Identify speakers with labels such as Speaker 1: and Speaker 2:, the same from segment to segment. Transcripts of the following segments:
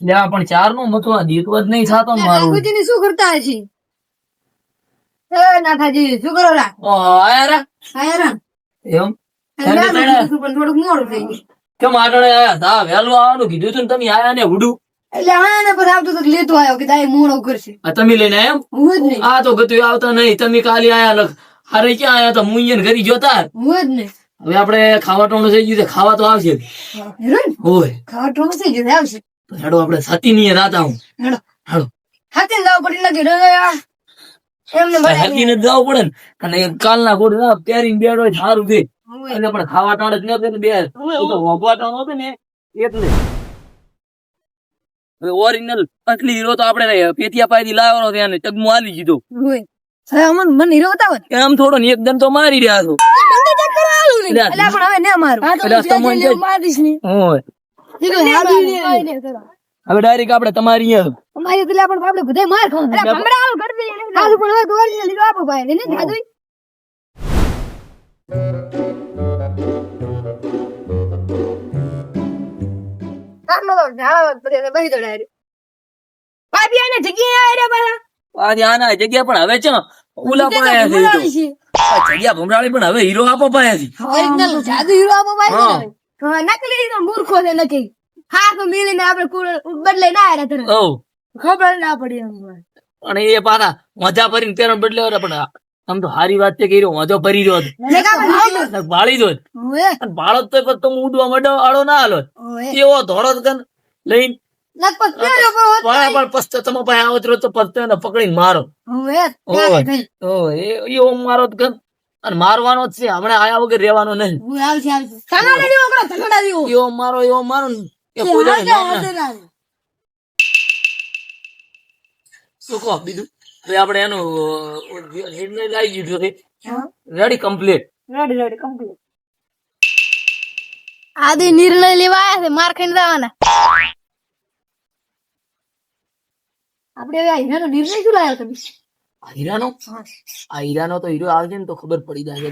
Speaker 1: લ્યા પણ ચાર નું મથવા દીતો જ નહીં થાતો ને મારું.
Speaker 2: નાથાજી શું કરતા હશે? નાથાજી શું કરો રા?
Speaker 1: આયા રા
Speaker 2: આયા રા?
Speaker 1: એમ
Speaker 2: પણ થોડુંક મોડું થઈ ગયું.
Speaker 1: કેમ આગળ આયા તા? વહેલું આવવાનું કીધું તું ને તમે આયા ને ઉડું.
Speaker 2: એટલે આયા ને પછી આવતો તો લેતો આવ્યો કે દાઈ મોડો કરશે.
Speaker 1: આ તમે લઈને આયા એમ?
Speaker 2: હું જ નહીં.
Speaker 1: આ તો ગતું આવતા નહીં. તમે કાલે આયા લખ. અરે ક્યાં આયા તો મુંયન ઘરી જોતા.
Speaker 2: હું જ નહીં.
Speaker 1: હવે આપણે ખાવા ટાણું થઈ ગયું છે. ખાવા તો આવશે જ.
Speaker 2: હેરોન
Speaker 1: હોય
Speaker 2: ખાવા ઠોક થઈ ગયું આવશે.
Speaker 1: તો હેડો આપણે સતી ની રાતા હું
Speaker 2: હેડો
Speaker 1: હેડો
Speaker 2: હાથે લાવ પડી લાગે એમને
Speaker 1: સતી ને જવું પડે ને. અને કાલના ગોળ પહેરીને બેડો હોય સારું છે. એટલે પણ ખાવા ટાણે જ નતો બે વગવા ટાણો હતો ને એટલે ઓરિજિનલ અસલી હીરો તો આપણે પેથિયા પાયથી લાવવાનો છે અને ચગમો આલી દીધો.
Speaker 2: મને હીરો બતાવો ને.
Speaker 1: એમ થોડો ને એક દન તો મારી રહ્યા છો.
Speaker 2: એટલે પણ હવે ના મારું. મારીશ નહીં.
Speaker 1: હોય હવે ડાયરેક્ટ આપણે તમારી અહીંયા
Speaker 2: અમારી એટલે પણ આપણે બધા માર ખાવાનું. હાલું પણ હવે દોરી લીધો આપો ભાઈ ને દાદુ. આનો તો ઝાડા પડે બહી તો ડાયરેક્ટ. ભાભી આને જગ્યાએ આયા પાછા.
Speaker 1: આજે આના જગ્યા પણ હવે છે ઓલા પણ આયા છે ઈ તો. આ જગ્યા ભમરાળી પણ હવે હીરો આપો પાયા છે.
Speaker 2: ઓરિજિનલ જાદુ હીરો આપો ભાઈ. હા નકલી હીરો મૂર્ખો છે નકલી. હા તો મિલીને આપણે બદલાઈ ના આયા તરત.
Speaker 1: ઓ
Speaker 2: ખબર ના પડી એમ.
Speaker 1: અને એ પાછા મજા ભરીને પેરણ બદલે પણ આમ તો સારી વાત છે કે હીરો મજો ભરી રહ્યો હતો. બાળી દો બાળો તો તમે ઉડવા મડો આડો ના હાલો એવો ધોળો કન લઈને પણ પસ્તો તમે પાસે આવતો તો પસ્તો ને પકડીને મારો. એવો મારો કન અને મારવાનો જ છે. હમણાં આયા વગર રહેવાનો નહીં. એવો મારો ને એ કોઈ દાડે નામ ના. શું કહો બીજું? હવે આપણે એનું નિર્ણય લાવી દીધો છે. Ready complete.
Speaker 2: આદિ નિર્ણય લેવા આયા છે માર ખાઈને જવાના. આપણે હવે હીરાનો નિર્ણય શું લાવ્યો તમે?
Speaker 1: હીરાનો તો હીરો આવશે ને તો ખબર પડી જાય.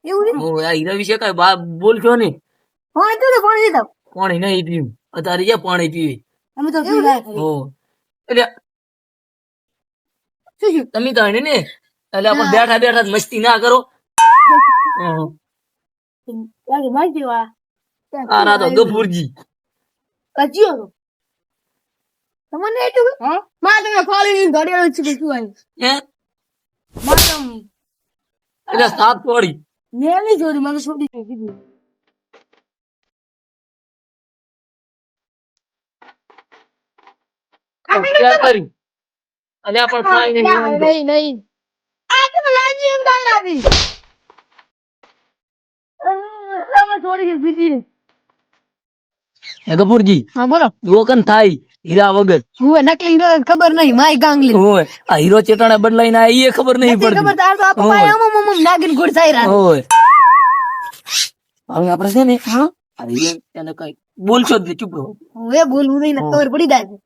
Speaker 2: એવું
Speaker 1: આ હીરા વિશે કઈ બોલશો નહીં.
Speaker 2: પાણી તો પાણી દીધા.
Speaker 1: પાણી નહીં પીવું અત્યારે ક્યાં પાણી પીવી.
Speaker 2: અમે તો પીવા
Speaker 1: એટલે તમે તો ને એટલે આપણે બેઠા બેઠા જ મસ્તી ના કરો. આ ના તો ગફુરજી
Speaker 2: કચ્યો તમને એટલું માં તમે ફાળી ઘડિયાળ છે શું આવી
Speaker 1: હે
Speaker 2: માતમ
Speaker 1: એટલે સાત પડી
Speaker 2: મેલી જોડી મને છોડી કીધું.
Speaker 1: ક્યાં કરી અલ્યા પણ પાણી
Speaker 2: નહીં આ તો લાજી એમ કાઈ આવી તમે થોડી બીજી.
Speaker 1: હે ગફુરજી
Speaker 2: હા બોલો.
Speaker 1: દોકન થાય હીરા વગર.
Speaker 2: હું નકલી હીરો ખબર નહીં માય ગાંગલી
Speaker 1: હોય આ હીરો ચેટાણે બદલાઈને આ એ ખબર નહીં પડતી.
Speaker 2: ખબર તાર તો આપ પાય અમમ નાગીન ગુડ થાય રા.
Speaker 1: હોય હવે આપણે છે ને હા આ હીરો એને કઈ બોલશો જ ચૂપ રહો.
Speaker 2: હવે બોલવું નહીં ને ખબર પડી જાય.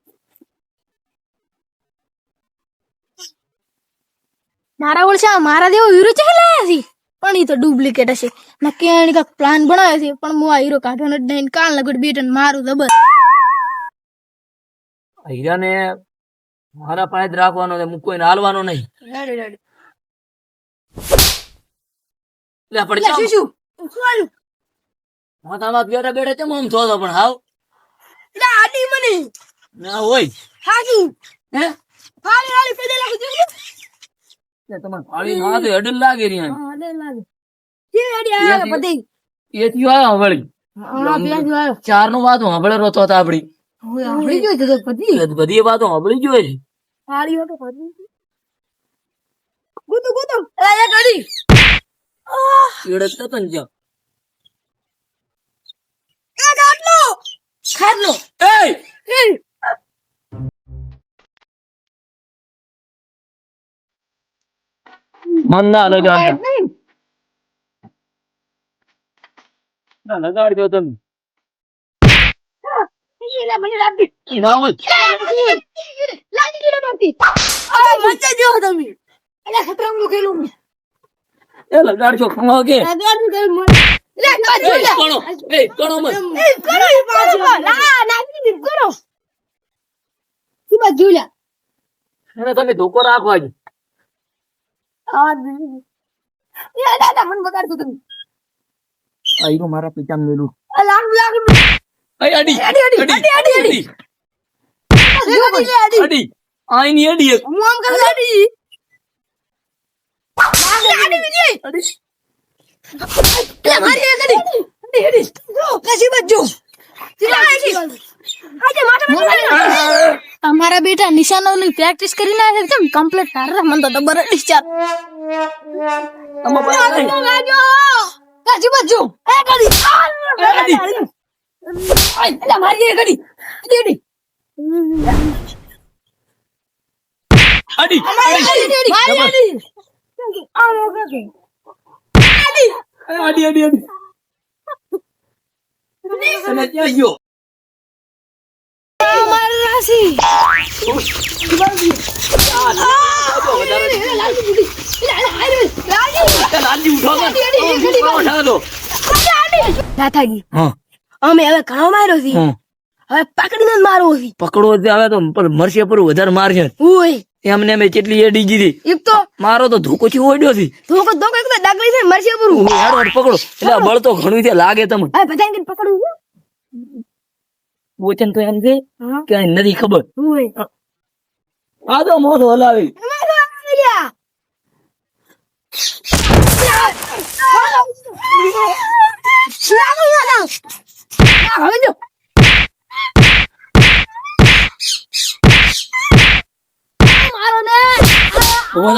Speaker 2: મારા ઓળશા મારા જેવો હીરો ચાલે લાયા છે પણ ઈ તો ડુપ્લિકેટ હશે. ના કેણી કા પ્લાન બનાવ્યો છે પણ હું આ હીરો કાઢવાનો જ નહીં. કાલ લગડ બેટન મારું જબર.
Speaker 1: હીરાને મારા પાસે જ રાખવાનો છે. હું કોઈને હાલવાનો નહીં.
Speaker 2: રેડી રેડી
Speaker 1: એટલે આપણે
Speaker 2: શું શું શું આલું
Speaker 1: માથામાં બેઠા બેઠા કેમ આમ થતો પણ હાવ
Speaker 2: એટલે આડી મને
Speaker 1: ના હોય
Speaker 2: હાજી
Speaker 1: હે
Speaker 2: હાલી હાલી પેદે લાગી જજો.
Speaker 1: તમારે ફાળી માં તો અડલ લાગે રહ્યા.
Speaker 2: હા અડલ લાગે કે રેડી આયા બધી
Speaker 1: એથી આયા વળી
Speaker 2: હા પેલા આયો
Speaker 1: ચાર નો વાતો સાંભળે રોતો હતા આપડી.
Speaker 2: હું આવડી ગયો તો બધી
Speaker 1: બધી વાતો સાંભળી જોઈ છે.
Speaker 2: હાલી ઓટો બધી ગુતો ગુતો એ ગાડી
Speaker 1: ચીડત તો તન જા
Speaker 2: એ ગાટલો ખાટલો
Speaker 1: એ
Speaker 2: એ
Speaker 1: મન ના લગાડ ના લગાડજો તમે
Speaker 2: ઈલા મને લાગી
Speaker 1: ના હોય
Speaker 2: લાગી ગયો નથી. આ મચા જો તમે અલા ખતરામ નું ખેલું
Speaker 1: એ લગાડજો ખમો કે
Speaker 2: લગાડું કે મને લે
Speaker 1: કોણો એ કોણો મત
Speaker 2: કરો ઈ પાછો ના નાખી દીધું કરો
Speaker 1: એને તમે ધોકો રાખવા જ આઈરો મારા પિતા મેલું અડી આઈની અડી
Speaker 2: અમારા બેટા નિશાનોની પ્રેક્ટિસ કરીને આવે છે કમ્પ્લીટ તારે મને તો ડબર ડિસ્ચાર્જ કાજી બજો એ કાજી એટલે મારી એ ઘડી
Speaker 1: અડી અને ક્યાં ગયો
Speaker 2: મારી રાશી
Speaker 1: લાલજી ઉઠો દો
Speaker 2: નાથાજી
Speaker 1: હા
Speaker 2: અમે હવે ઘણો માર્યો છે હવે પકડીને જ મારવો છે
Speaker 1: પકડવો આવે તો મરશે પર વધારે મારશે
Speaker 2: ઓય
Speaker 1: એમને મેં કેટલી એડી જીધી
Speaker 2: એક તો
Speaker 1: મારો તો ધોકો થી ઓડ્યો છે
Speaker 2: ધોકો ધોકો એક તો ડગલી છે મરશે પૂરું
Speaker 1: હેડો પકડો એટલે બળ તો ઘણું છે લાગે તમને
Speaker 2: હવે બધાને કઈ પકડવું
Speaker 1: વચન તો એમ છે કે આ નથી ખબર
Speaker 2: ઓય
Speaker 1: આ તો મોઢો હલાવી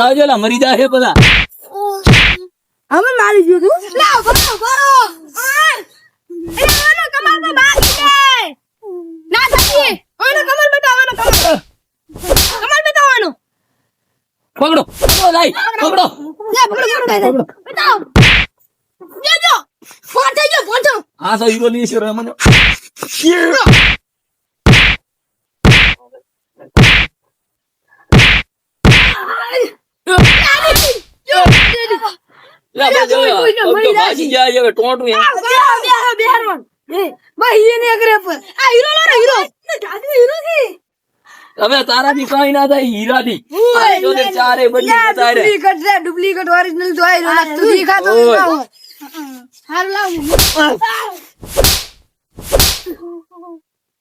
Speaker 1: આવજો લા મરી જાય બધા
Speaker 2: અમે મારી ગયું તું લાવ ભરો ભરો એનો કમર તો બાકી છે ના થકી ઓનો કમર બતાવવાનો કમર બતાવવાનો
Speaker 1: પકડો લાઈ પકડો
Speaker 2: લે પકડો બતાવ જો ફોન થઈ ગયો ફોન
Speaker 1: આ તો હીરો ની છે મને હવે તારાથી કઈ ના થાય હીરા થી ચારે
Speaker 2: ડુપ્લિકેટ ઓરિજિનલ જોઈ દેખાતો હારું લાવ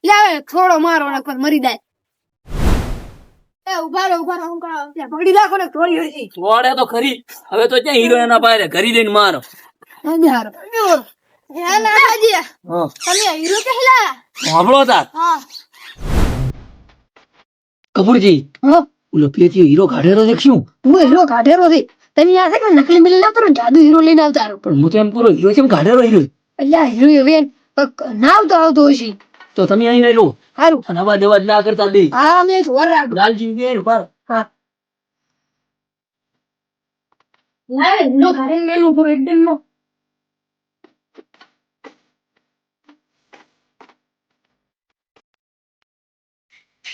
Speaker 2: લાવે થોડો મારો નકર મરી જાય ઉભા રહો પકડી રાખો ને થોડી હરજી
Speaker 1: વોડે તો ખરી હવે તો ક્યાં હીરો એના પાસે ઘરી દઈને મારો
Speaker 2: તમે હીરો કહેલા
Speaker 1: સાંભળો તાર
Speaker 2: હા
Speaker 1: કપૂરજી ઓલો પેથી હીરો કાઢેલો છે શું
Speaker 2: હું હીરો કાઢેલો છે તમે યાદ છે કે નકલી મિલ લાવતો ને જાદુ હીરો લઈને આવતા
Speaker 1: પણ હું તો એમ પૂરો હીરો કેમ કાઢેલો હીરો
Speaker 2: એટલે હીરો હવે ના આવતો હશે
Speaker 1: તો તમે અહીં રહો
Speaker 2: સારું
Speaker 1: અને અવાજ અવાજ ના કરતા દે
Speaker 2: હા અમે જોર રાખો
Speaker 1: લાલજી કે ઉપર
Speaker 2: હા લાવે હીરો કાઢીને મેલું પર એકદમ નો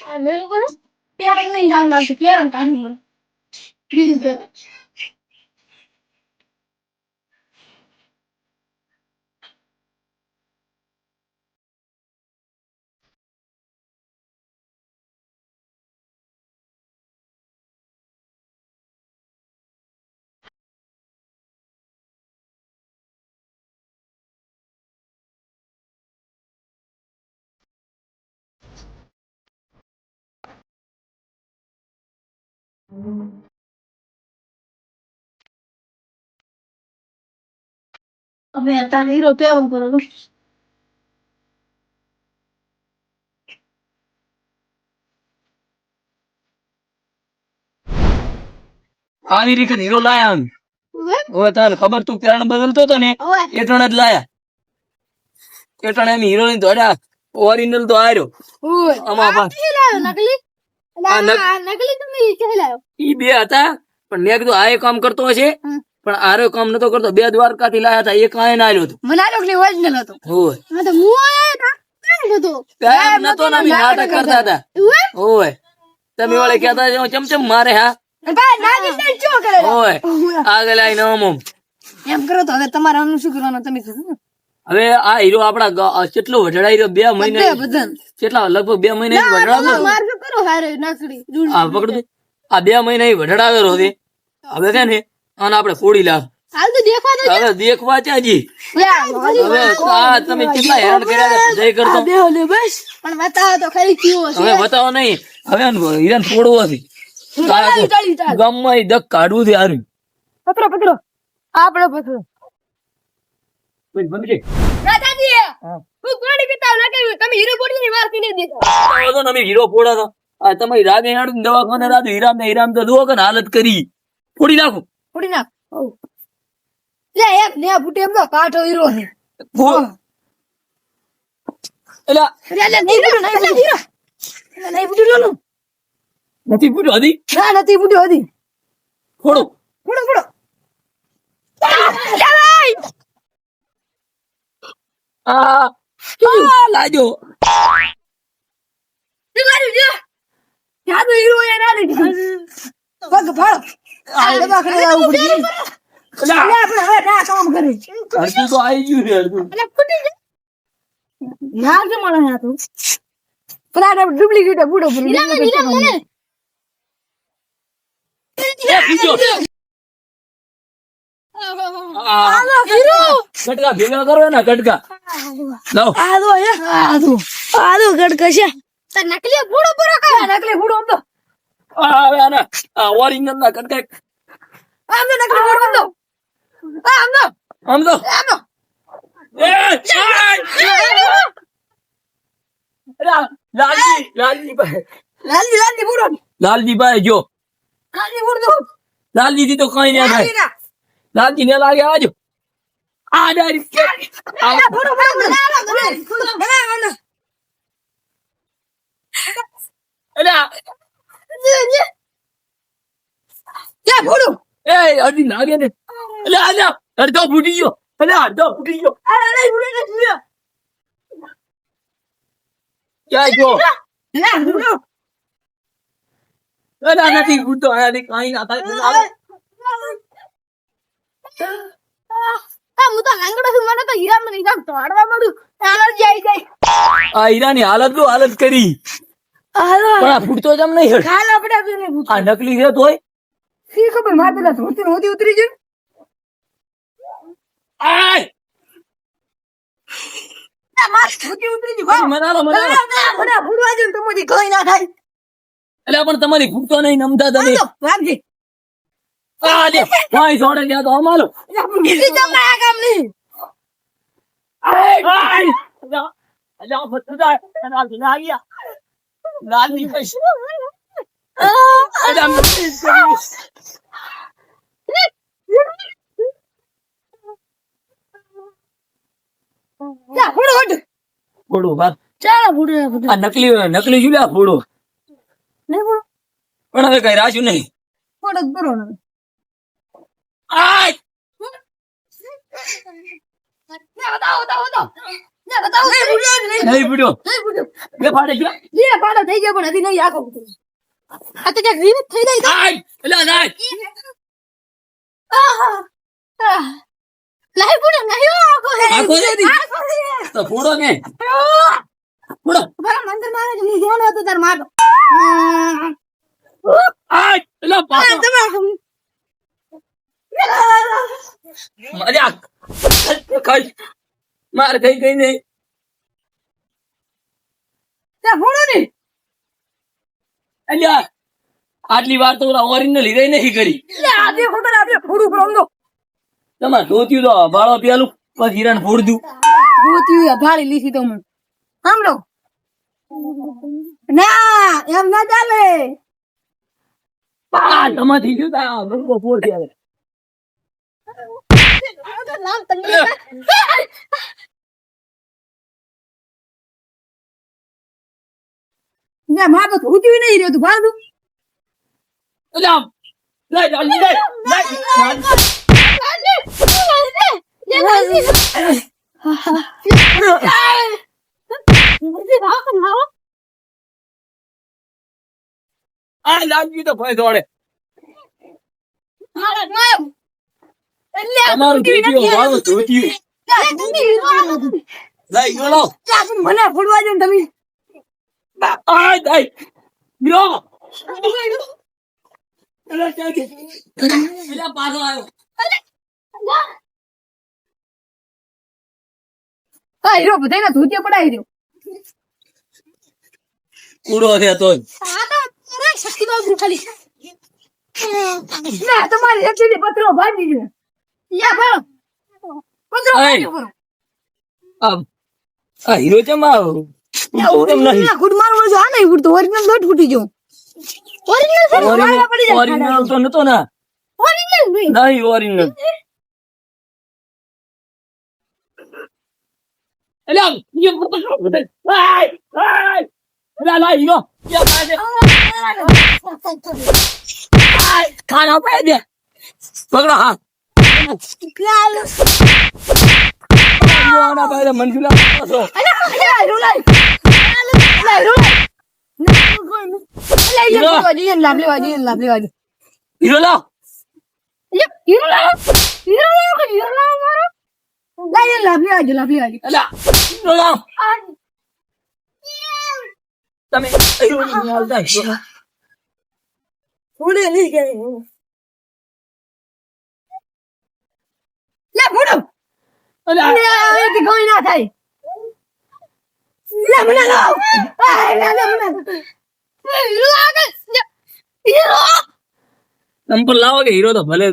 Speaker 2: આ મેલું કરો પ્યાર નહીં જાણતા છે પ્યાર કાઢી પ્લીઝ અમે અત્યારે હીરો પ્યાર કરો
Speaker 1: આવી રીતે હીરો લાયા અમે હવે તને ખબર તું કિરણ બદલતો હતો ને એ ટણ જ લાયા એ ટણ એમ હીરો ની દોડ્યા ઓરિજિનલ તો આર્યો આમાં
Speaker 2: નકલી નકલી તમે કહેલાયો
Speaker 1: ઈ બે હતા પણ મેં કીધું આ એ કામ કરતો હશે પણ આરો કામ નતો કરતો બે દ્વારકા થી લાયા હતા એક આયન આલ્યો હતો
Speaker 2: મને આ નકલી ઓરિજિનલ હતો
Speaker 1: હોય
Speaker 2: હા તો હું આયા હતા કેમ હતો
Speaker 1: એમ નતો ને અમે નાટક કરતા હતા હોય તમે વાળે કહેતા હતા, ચમચમ મારે હા હોય આગળ આવીને
Speaker 2: એમ કરો તો હવે તમારે આનું શું કરવાનું તમે
Speaker 1: હવે આ હીરો આપડા કેટલો વઢડાઈ રહ્યો 2 મહિને કેટલા લગભગ 2 મહિને વઢડાતો
Speaker 2: માર શું કરો હારે નાખડી
Speaker 1: હા પકડ આ 2 મહિના વઢડાવેલો હતી હવે છે ને આને આપણે ફોડી લાવ
Speaker 2: હાલ તો દેખવા તો
Speaker 1: હવે દેખવા ત્યાં જી
Speaker 2: હવે
Speaker 1: હવે આ તમે કેટલા હેરાન કર્યા છે જય કરતો
Speaker 2: બસ પણ બતાવો તો ખરી કેવો છે
Speaker 1: હવે બતાવો નહીં હવે હીરાન ફોડવો હતી ગામમાં દક કાઢવું છે હારું
Speaker 2: પકડો પકડો આપણે પકડો રાજાજી હું કોણી પીતા લાગે તમે હીરો બોડીની વાર પીને દેખો
Speaker 1: તમે હીરો ફોડા તો આ તમારી રાગે હાડું દવાખાને રાજો હીરામ તો જુઓ કે હાલત કરી ફોડી નાખો
Speaker 2: ફોડી નાખ લે એક ને ફૂટે એમ તો કાઠો હીરો છે
Speaker 1: એલા
Speaker 2: લે હીરો નહીં ફૂટ્યો લો
Speaker 1: નથી ફૂટ્યો હજી
Speaker 2: ના નથી ફૂટ્યો હજી
Speaker 1: ફોડો
Speaker 2: ફોડો ફોડો
Speaker 1: આ લાજો
Speaker 2: જાદુ હીરો એ ના લીધી પગ ફાળ આ દવાખાને આવું પડી
Speaker 1: એલા
Speaker 2: આપણે હવે ના કામ કરે
Speaker 1: અડધું તો આવી ગયું છે અડધું
Speaker 2: એટલે ફૂટી જાય ના કે મળે ના તું પરાડે ડુપ્લિકેટ બુડો પડી મને
Speaker 1: કટકા ભેગા કરો ને કટકા લાવ
Speaker 2: આદો ગડકા છે તો નકલી બુડો બુડો કા નકલી બુડો તો
Speaker 1: હવે આના આ ઓરિજિનલ ના કટકા
Speaker 2: આમ તો નકલી બુડો તો
Speaker 1: આમ તો એ લાલજી
Speaker 2: બુડો
Speaker 1: લાલજીભાઈ જો
Speaker 2: લાલજી બુડો
Speaker 1: લાલજી થી તો કઈ ના થાય લાલજી ને લાગે આજો આ ડાયરી
Speaker 2: બુડો
Speaker 1: એલા
Speaker 2: યા બુડો
Speaker 1: એ અડી લાગે ને એલા આજા અડધો ફૂટી ગયો એલા અડધો ફૂટી ગયો
Speaker 2: અરે બુડો ને જીયા
Speaker 1: ક્યાં જો
Speaker 2: ના બુડો
Speaker 1: એલા નથી ફૂટતો આની કઈ ના થાય
Speaker 2: હું તો લાંગડો છું મને તો હીરા મને હિસાબ તોડવા મળ્યું એનર્જી આવી જાય
Speaker 1: આ હીરાની હાલત કરી
Speaker 2: હાલો
Speaker 1: પણ આ ફૂટતો જમ નહીં હેડ
Speaker 2: ખાલ આપણે પીને પૂછ
Speaker 1: આ નકલી છે તોય
Speaker 2: સી ખબર માર પેલા ધોતી નહોતી ઉતરી ગઈ
Speaker 1: આય
Speaker 2: ના માર ધોતી ઉતરી ગઈ
Speaker 1: પછી મનાલો
Speaker 2: મને ભૂલવા જો તો મોજી કોઈ ના થાય
Speaker 1: એટલે પણ તમારી ફૂટતો નહીં નમતા તમે
Speaker 2: વાગજી
Speaker 1: આ દે ભાઈ છોડે ગયા તો અમારો
Speaker 2: ઈ તો મારા કામ નહીં
Speaker 1: અલ્યા ફતડા લાલ લાગ્યા લાલની પૈસા
Speaker 2: જા ફોડો
Speaker 1: ફોડો બાપ
Speaker 2: ચાલો ફોડો
Speaker 1: આ નકલી જુલ્યા ફોડો
Speaker 2: નહીં ફોડો
Speaker 1: પણ હવે કઈ રાખ્યું નહીં
Speaker 2: ફોડો બરો ને
Speaker 1: આય
Speaker 2: બતાવો
Speaker 1: નહીં ફૂટ્યો બે ફાડે ગયો
Speaker 2: લે પાડો થઈ ગયો પણ હજી નહીં આખો આ તો ક્યાંક રીત થઈ જાય
Speaker 1: આય એલા નાય
Speaker 2: નહીં પૂડો નહીં આખો હે
Speaker 1: આખો છે દી?
Speaker 2: આખો હે
Speaker 1: તો ફોડો ને ફોડો
Speaker 2: બરા મંદિર માં ની જોનો હતો તાર મારો
Speaker 1: આય એલા પાછો મજાક કઈ માર કઈ નહીં
Speaker 2: ત્યાં ફોડો ને
Speaker 1: અલ્યા આટલી વાર તો ઓરિજિનલ હીરાઈ નહીં કરી
Speaker 2: લે આજે ફોટો આપણે ફોડું પર આંદો
Speaker 1: તમારે ધોત્યું તો ભાળો પેલું પછી હીરાને ફોડ દઉં
Speaker 2: ગોતી ભાળી લીધી તો મને સાંભળો ના એમ ના ચાલે
Speaker 1: તમાથી ગયું તા ગંગો ફોડ ત્યારે
Speaker 2: નામ તંગી ના માં તો ઉતવી નહીં રહ્યો તું ભાડું
Speaker 1: અલ્યા લઈ આ લાગી તો ભાઈ દોડે તમારું ધોતિયું મારું ધોતિયું લઈ ગયો લો
Speaker 2: મને ફોડવા દો ને તમે
Speaker 1: આય આય બ્રો એટલે પાછો આવ્યો.
Speaker 3: હા હીરો બધાયના ધોતિયા પડાવી દો.
Speaker 1: કૂડો છે તોય.
Speaker 2: આ તો અરે શક્તિ બાબુ ખાલી
Speaker 3: ના તમારી એકલી પત્રો ભાજી છે. યા ભાવ પત્રો ભાજી કરો.
Speaker 1: આ હીરો ચમ આવો એમ નહીં.
Speaker 3: ના ગુડ મારવો જો આ નહીં ગુડ તો ઓરિજિનલ દોઢ ફૂટી જો. ઓરિજિનલ છે મારા પડી જાય.
Speaker 1: ઓરિજિનલ તો નતો ને.
Speaker 3: ઓરિજિનલ નહીં.
Speaker 1: નહીં ઓરિજિનલ. એટલે આમ, ઈ બધું શું બધું? આય, આય. એટલે આ લા હીરો. યા પાસે. આય, ખાના પાય દે. પકડો હાથ. આના પાસે મનસુલા પાછો. હીરો લાવ. એટલે હીરો લાવ. તમે હીરો નહીં હાલતા હીરો. એટલે સંપલ લાવો કે હીરો તો ભલે.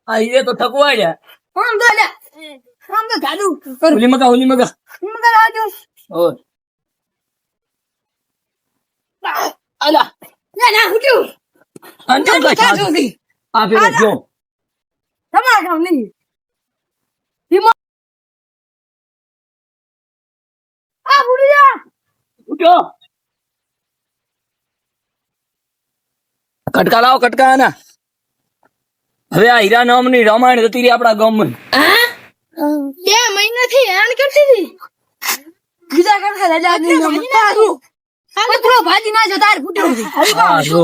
Speaker 1: આ હીરે તો થકવાય છે. ઓલી મગા ઓય. અલા અંજુ કા છાસ. આ પેલો જો. ઉઠો. કટકા લાવો કટકા ના. હવે આ હીરા નામની રામાયણ જતી રહી આપણા ગામમાં.
Speaker 2: 2 મહિનાથી હેરાન કરતી હતી.
Speaker 3: બીજા કરતા રાજા પત્રો ભાજી ના જતા ફૂટ્યો
Speaker 1: હા, જો.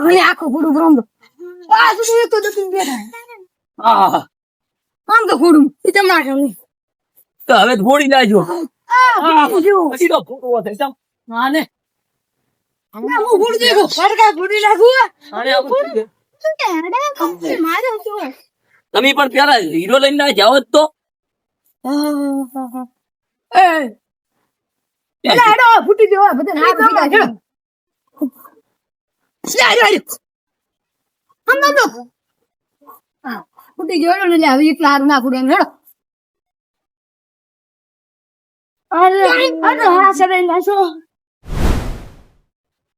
Speaker 3: અને આખો ફૂડું બ્રહ્મ આ સુધી એક તો દુખી બેઠા
Speaker 1: હા
Speaker 3: આમ તો ફૂડું એ તમારે નહીં
Speaker 1: તો હવે થોડી લાજો.
Speaker 3: જો
Speaker 1: પછી તો ફૂટવો થઈ જાવ. હા ને.
Speaker 3: હું ફૂડ દેખો ફરકા ફૂડી નાખું
Speaker 1: આને આ બધું છે.
Speaker 2: મારે શું
Speaker 1: તમે પણ પેલા હીરો લઈને ના જાઓ જ તો.
Speaker 3: એ એલા હેડો ફૂટી ગયો બધા ના ફૂટા છે હમ તો ફૂટી ગયો ને હવે એક લાર ના ફૂટે હેડો અરે હા સરે નાસો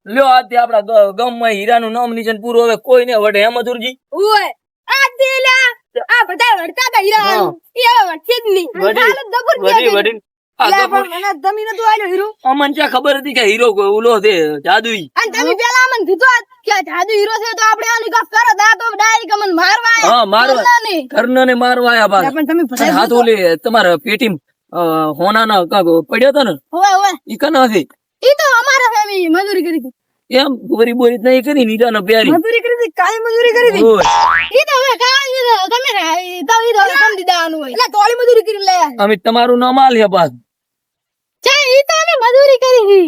Speaker 1: લ્યો આજે આપડા ગામમાં હીરાનું નામ નિશાન પૂરું હવે કોઈ ને વડે હે મધુરજી.
Speaker 3: ઓય આ દેલા આ બધા વડતા તા હીરા એ વડશે જ નહીં
Speaker 1: વડી વડી આ ગપુ-
Speaker 3: મને જમીન તો આલ્યો હીરો
Speaker 1: અમને ક્યાં ખબર હતી કે હીરો કોઈ ઓલો છે જાદુઈ.
Speaker 3: અને તમે પેલા મને કીધું કે જાદુ હીરો છે તો આપણે આની કાપ કરો દા તો ડાયરેક્ટ મને મારવા
Speaker 1: હા મારવા કર્ણ ને મારવા આયા બાદ.
Speaker 3: પણ તમે
Speaker 1: અને હાથ ઓલે તમારા પેટી હોનાના કાક પડ્યો હતો ને
Speaker 3: ઓય ઓય
Speaker 1: ઈ કના હતી
Speaker 3: ઈ તો અમારા ફેમિલી મજૂરી કરી હતી
Speaker 1: એમ બોરી બોરી નહીં કરી નીરાનો પ્યારી.
Speaker 3: મજૂરી કરી હતી કાઈ મજૂરી કરી હતી
Speaker 1: ઓય,
Speaker 3: ઈ તો હવે કાઈ તમે તો ઈ તો સમજી દેવાનું હોય એટલે તોળી મજૂરી કરી લે
Speaker 1: અમે તમારું નામ આલ્યા બાદ.
Speaker 2: છે ઈ તો અમે મજૂરી કરી હતી.